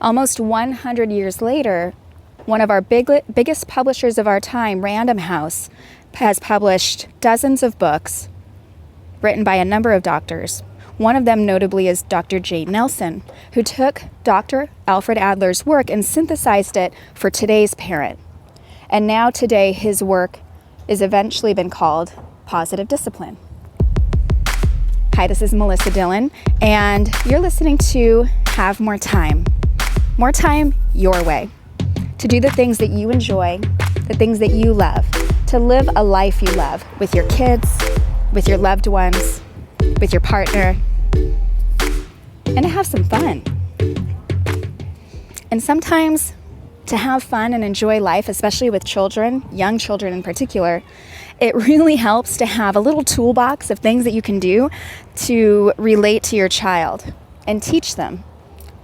Almost 100 years later, one of our biggest publishers of our time, Random House, has published dozens of books written by a number of doctors. One of them notably is Dr. Jane Nelson, who took Dr. Alfred Adler's work and synthesized it for today's parent. And now today his work is eventually been called Positive Discipline. Hi, this is Melissa Dillon, and you're listening to Have More Time. More time your way. To do the things that you enjoy, the things that you love. To live a life you love with your kids, with your loved ones, with your partner, and to have some fun. And sometimes to have fun and enjoy life, especially with children, young children in particular, it really helps to have a little toolbox of things that you can do to relate to your child and teach them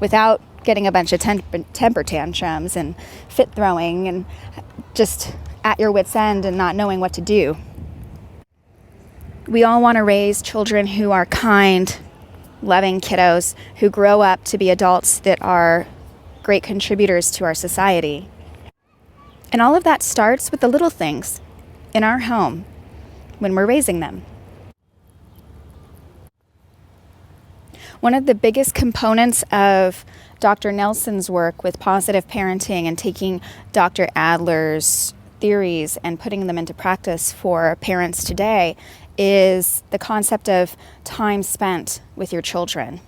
without getting a bunch of temper tantrums and fit throwing and just at your wit's end and not knowing what to do. We all want to raise children who are kind, loving kiddos who grow up to be adults that are great contributors to our society. And all of that starts with the little things in our home when we're raising them. One of the biggest components of Dr. Nelson's work with positive parenting and taking Dr. Adler's theories and putting them into practice for parents today is the concept of time spent with your children.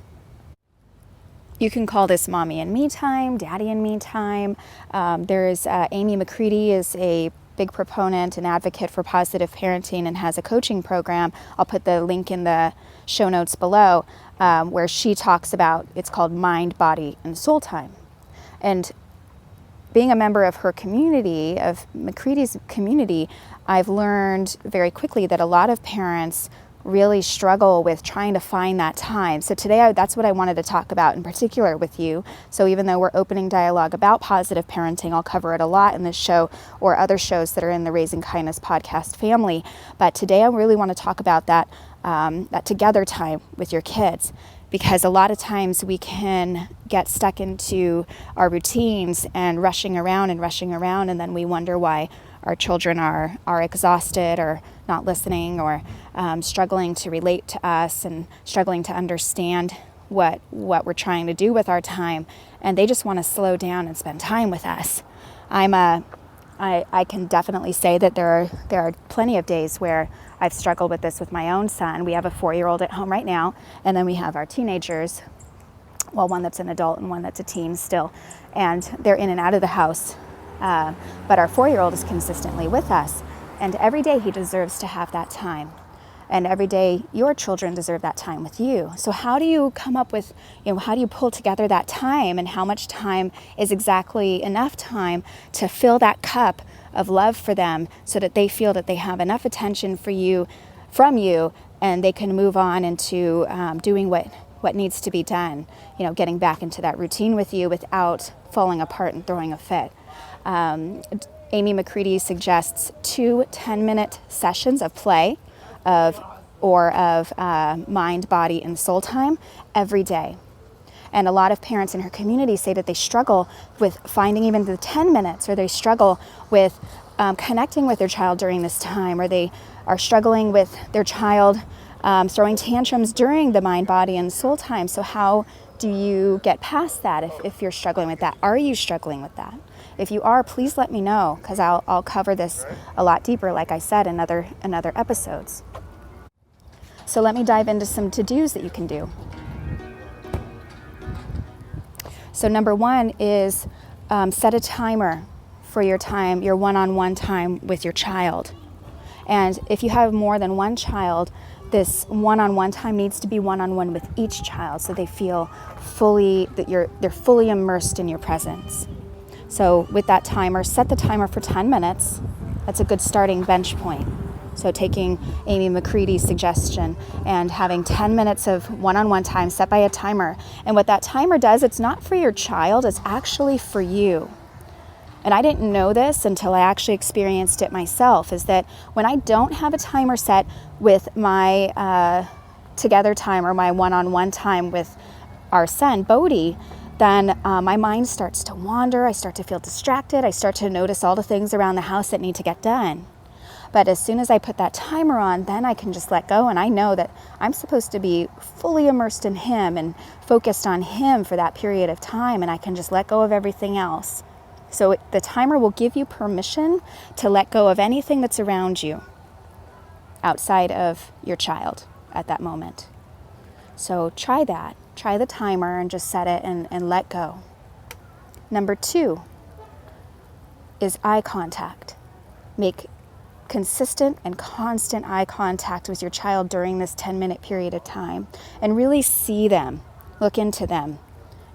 You can call this mommy and me time, daddy and me time. There's Amy McCready is a big proponent and advocate for positive parenting and has a coaching program. I'll put the link in the show notes below where she talks about, it's called Mind, Body, and Soul Time. And being a member of her community, of McCready's community, I've learned very quickly that a lot of parents really struggle with trying to find that time. So today, that's what I wanted to talk about in particular with you. So even though we're opening dialogue about positive parenting, I'll cover it a lot in this show or other shows that are in the Raising Kindness podcast family. But today I really want to talk about that together time with your kids, because a lot of times we can get stuck into our routines and rushing around, and then we wonder why our children are exhausted or not listening or struggling to relate to us and struggling to understand what we're trying to do with our time, and they just want to slow down and spend time with us. I can definitely say that there are plenty of days where I've struggled with this with my own son. We have a 4-year-old at home right now, and then we have our teenagers, well, one that's an adult and one that's a teen still, and they're in and out of the house. But our 4-year-old is consistently with us, and every day he deserves to have that time. And every day your children deserve that time with you. So how do you come up with, how do you pull together that time, and how much time is exactly enough time to fill that cup of love for them so that they feel that they have enough attention from you, and they can move on into doing what needs to be done, getting back into that routine with you without falling apart and throwing a fit. Amy McCready suggests 2 10-minute sessions of play of mind, body, and soul time every day. And a lot of parents in her community say that they struggle with finding even the 10 minutes, or they struggle with connecting with their child during this time, or they are struggling with their child throwing tantrums during the mind, body, and soul time. So how do you get past that if you're struggling with that? Are you struggling with that? If you are, please let me know, because I'll cover this a lot deeper, like I said, in other episodes. So let me dive into some to-dos that you can do. So number 1 is set a timer for your time, your one-on-one time with your child. And if you have more than one child, this one-on-one time needs to be one-on-one with each child, so they feel they're fully immersed in your presence. So with that timer, set the timer for 10 minutes. That's a good starting bench point. So taking Amy McCready's suggestion and having 10 minutes of one-on-one time set by a timer. And what that timer does, it's not for your child, it's actually for you. And I didn't know this until I actually experienced it myself, is that when I don't have a timer set with my together time or my one-on-one time with our son, Bodhi, then my mind starts to wander. I start to feel distracted. I start to notice all the things around the house that need to get done. But as soon as I put that timer on, then I can just let go, and I know that I'm supposed to be fully immersed in him and focused on him for that period of time, and I can just let go of everything else. So the timer will give you permission to let go of anything that's around you outside of your child at that moment. So try that. Try the timer and just set it and let go. Number 2 is eye contact. Make consistent and constant eye contact with your child during this 10-minute period of time, and really see them, look into them,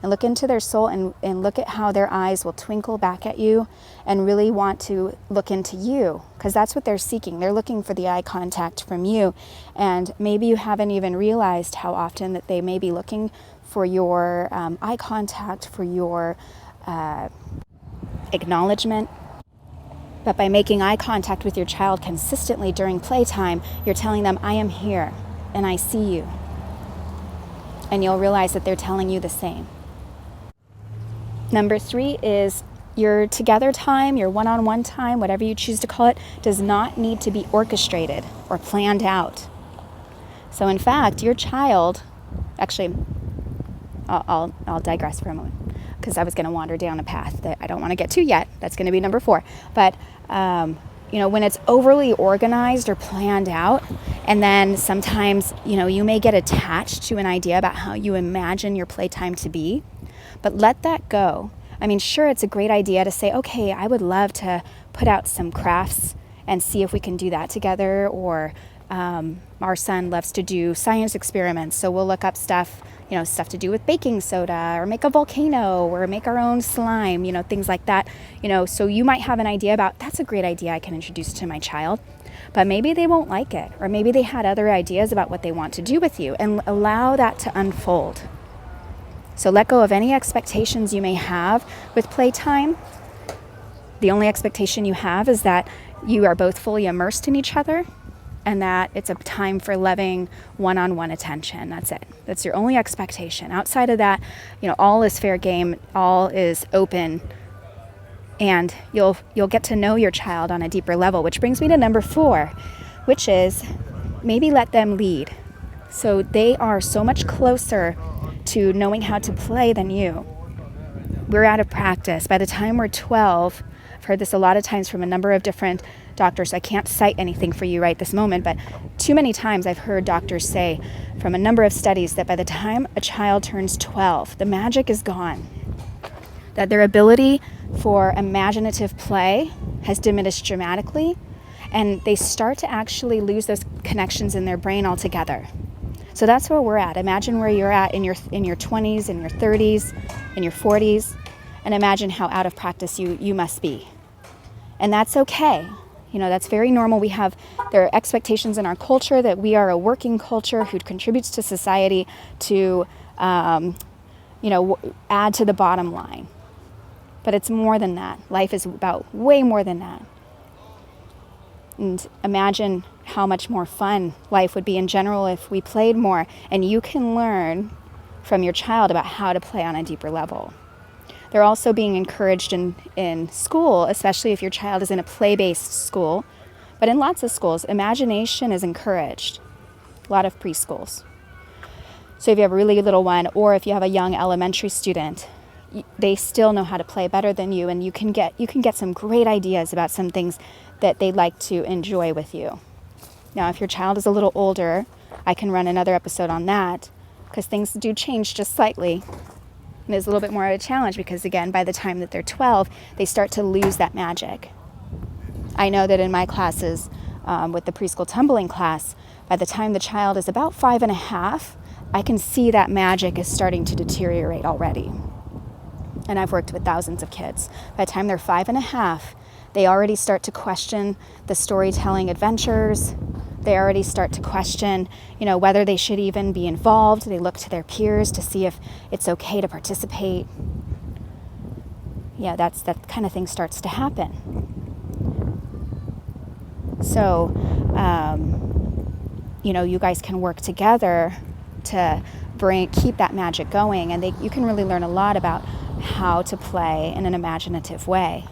and look into their soul, and look at how their eyes will twinkle back at you and really want to look into you, because that's what they're seeking. They're looking for the eye contact from you, and maybe you haven't even realized how often that they may be looking for your eye contact, for your acknowledgement. But by making eye contact with your child consistently during playtime, you're telling them, I am here and I see you. And you'll realize that they're telling you the same. Number 3 is your together time, your one-on-one time, whatever you choose to call it, does not need to be orchestrated or planned out. So in fact, your child, actually, I'll digress for a moment, because I was going to wander down a path that I don't want to get to yet. That's going to be number 4. But, when it's overly organized or planned out, and then sometimes, you may get attached to an idea about how you imagine your playtime to be, but let that go. I mean, sure, it's a great idea to say, okay, I would love to put out some crafts and see if we can do that together, or our son loves to do science experiments, so we'll look up stuff to do with baking soda, or make a volcano, or make our own slime, things like that. So you might have an idea about, that's a great idea I can introduce to my child, but maybe they won't like it, or maybe they had other ideas about what they want to do with you, and allow that to unfold. So let go of any expectations you may have with playtime. The only expectation you have is that you are both fully immersed in each other, and that it's a time for loving one-on-one attention. That's it. That's your only expectation. Outside of that, all is fair game, all is open, and you'll get to know your child on a deeper level, which brings me to number 4, which is maybe let them lead. So they are so much closer to knowing how to play than you. We're out of practice. By the time we're 12, I've heard this a lot of times from a number of different doctors. I can't cite anything for you right this moment, but too many times I've heard doctors say from a number of studies that by the time a child turns 12, the magic is gone. That their ability for imaginative play has diminished dramatically, and they start to actually lose those connections in their brain altogether. So that's where we're at. Imagine where you're at in your 20s, in your 30s, in your 40s, and imagine how out of practice you must be. And that's okay. That's very normal. There are expectations in our culture that we are a working culture who contributes to society to, add to the bottom line. But it's more than that. Life is about way more than that. And imagine how much more fun life would be in general if we played more. And you can learn from your child about how to play on a deeper level. They're also being encouraged in school, especially if your child is in a play-based school. But in lots of schools, imagination is encouraged. A lot of preschools. So if you have a really little one, or if you have a young elementary student, they still know how to play better than you, and you can get some great ideas about some things that they'd like to enjoy with you. Now, if your child is a little older, I can run another episode on that, because things do change just slightly. And it's a little bit more of a challenge because, again, by the time that they're 12, they start to lose that magic. I know that in my classes, with the preschool tumbling class, by the time the child is about 5.5, I can see that magic is starting to deteriorate already. And I've worked with thousands of kids. By the time they're 5.5, they already start to question the storytelling adventures. They already start to question, whether they should even be involved. They look to their peers to see if it's okay to participate. Yeah, that kind of thing starts to happen. So, you guys can work together to keep that magic going, and you can really learn a lot about how to play in an imaginative way.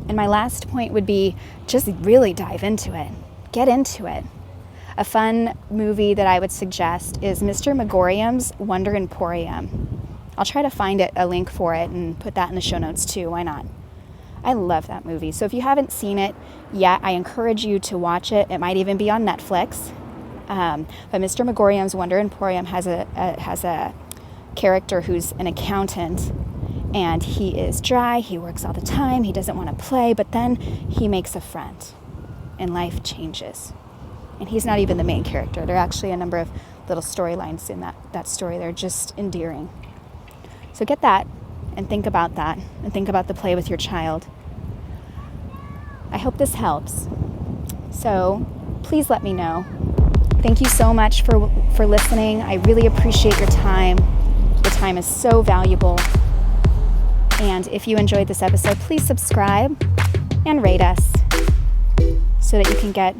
And my last point would be just really dive into it. Get into it. A fun movie that I would suggest is Mr.Magoriums' Wonder Emporium. I'll try to find a link for it and put that in the show notes too. Why not? I love that movie. So if you haven't seen it yet, I encourage you to watch it. It might even be on Netflix. But Mr.Magoriums' Wonder Emporium has a character who's an accountant, and he is dry. He works all the time. He doesn't want to play, but then he makes a friend, and life changes. And he's not even the main character. There are actually a number of little storylines in that story. They're just endearing. So get that and think about that and think about the play with your child. I hope this helps. So please let me know. Thank you so much for listening. I really appreciate your time. Your time is so valuable. And if you enjoyed this episode, please subscribe and rate us so that you can get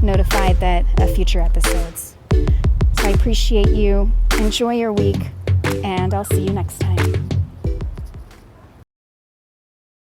notified of future episodes. So I appreciate you. Enjoy your week, and I'll see you next time.